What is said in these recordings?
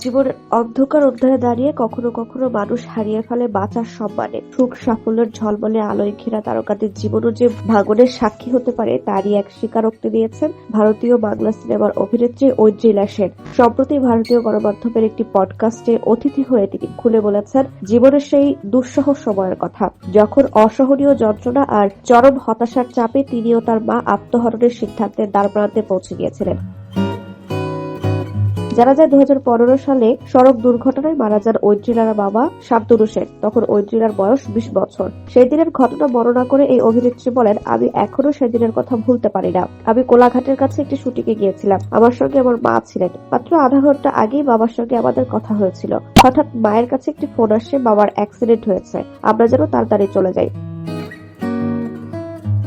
জীবনের অন্ধকার অধ্যায়ে দাঁড়িয়ে কখনো কখনো মানুষ হারিয়ে ফেলে বাঁচার সম্মানে। সুখ সাফল্যের ঝলমলে আলোয় ঘেরা তারকাদের জীবনও যে ভাঙনের সাক্ষী হতে পারে তারই এক স্বীকারোক্তি দিয়েছেন ভারতীয় বাংলা সিনেমার অভিনেত্রী ঐন্দ্রিলা সেন। সম্প্রতি ভারতীয় গণমাধ্যমের একটি পডকাস্টে অতিথি হয়ে তিনি খুলে বলেছেন জীবনের সেই দুঃসহ সময়ের কথা, যখন অসহনীয় যন্ত্রণা আর চরম হতাশার চাপে তিনি ও তার মা আত্মহরণের সিদ্ধান্তের দ্বারপ্রান্তে পৌঁছে গিয়েছিলেন। জানা যায় 2015 সালে সড়ক দুর্ঘটনায় মারা যান ঐন্দ্রিলার বাবা শান্তনু সেন। তখন ঐন্দ্রিলার বয়স 20 বছর। সেই দিনের ঘটনা বর্ণনা করে এই অভিনেত্রী বলেন, আমি এখনো সেদিনের কথা ভুলতে পারি না। আমি কোলাঘাটের কাছে একটি শুটিংয়ে গিয়েছিলাম। আমার সঙ্গে আমার মা ছিলেন। মাত্র আধা ঘন্টা আগেই বাবার সঙ্গে আমাদের কথা হয়েছিল। হঠাৎ মায়ের কাছে একটি ফোন আসে, বাবার অ্যাক্সিডেন্ট হয়েছে, আমরা যেন তাড়াতাড়ি চলে যাই।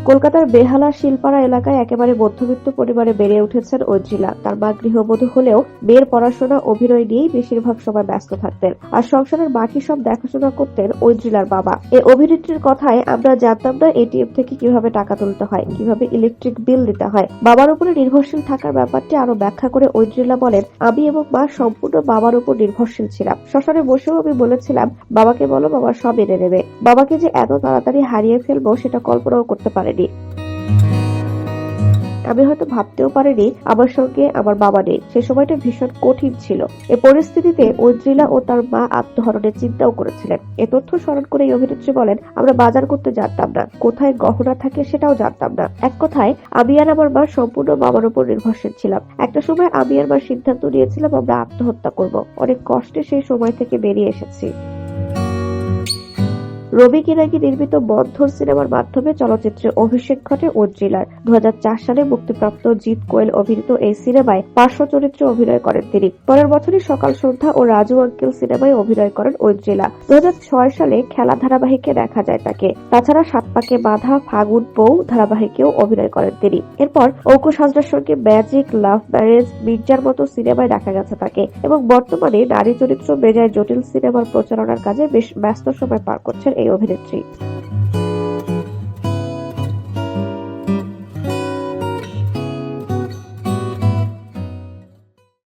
কলকাতার বেহালা শিলপাড়া এলাকায় একেবারে মধ্যবিত্ত পরিবারে বেড়ে উঠেছেন ঐন্দ্রিলা। তার মা গৃহবধূ হলেও মেয়ের পড়াশোনা, অভিনয় নিয়েই বেশিরভাগ সময় ব্যস্ত থাকতেন, আর সংসারের বাকি সব দেখাশোনা করতেন ঐন্দ্রিলার বাবা। এই অভিনেত্রীর কথায় আমরা জানতাম না এটিএম থেকে কিভাবে টাকা তুলতে হয়, কিভাবে ইলেকট্রিক বিল দিতে হয়। বাবার উপরে নির্ভরশীল থাকার ব্যাপারটি আরো ব্যাখ্যা করে ঐন্দ্রিলা বলেন, আমি এবং মা সম্পূর্ণ বাবার উপর নির্ভরশীল ছিলাম। শ্মশানে বসেও আমি বলেছিলাম, বাবাকে বলো, বাবা সব এনে নেবে। বাবাকে যে এত তাড়াতাড়ি হারিয়ে ফেলবো সেটা কল্পনাও করতে পারেনি। আমি হয়তো ভাবতেও পারিনি আমার সঙ্গে আমার বাবা নেই। সে সময়টা ভীষণ কঠিন ছিল। এ পরিস্থিতিতে ঐন্দ্রিলা ও তার মা আত্মহরণের চিন্তাও করেছিলেন। এ তথ্য স্মরণ করে এই অভিনেত্রী বলেন, আমরা বাজার করতে জানতাম না, কোথায় গহনা থাকে সেটাও জানতাম না। এক কথায় আমি আর আমার মা সম্পূর্ণ বাবার উপর নির্ভরশীল ছিলাম। একটা সময় আমি আর মা সিদ্ধান্ত নিয়েছিলাম আমরা আত্মহত্যা করব। অনেক কষ্টে সেই সময় থেকে বেরিয়ে এসেছি। রবি কিরাকি নির্মিত বন্ধন সিনেমার মাধ্যমে চলচ্চিত্রে অভিষেক ঘটে ঐন্দ্রিলার। 2004 সালে মুক্তিপ্রাপ্ত জিৎ কোয়েল অভিনীত এই সিনেমায় পার্শ্ব চরিত্রে অভিনয় করেন তিনি। পরের বছরই সকাল সন্ধ্যা ও রাজু আঙ্কেল সিনেমায় অভিনয় করেন ঐন্দ্রিলা। 2006 সালে খেলা ধারাবাহিকে দেখা যায় তাকে। তাছাড়া সাত পাকে বাঁধা, ফাগুন বউ ধারাবাহিকেও অভিনয় করেন তিনি। এরপর অঙ্কুশ হাজরার সঙ্গে ম্যাজিক, লাভ ম্যারেজ, মির্জার মতো সিনেমায় দেখা গেছে তাকে, এবং বর্তমানে নারী চরিত্র বেজায় জটিল সিনেমার প্রচারণার কাজে বেশ ব্যস্ত সময় পার করছেন এই অভিনেত্রী।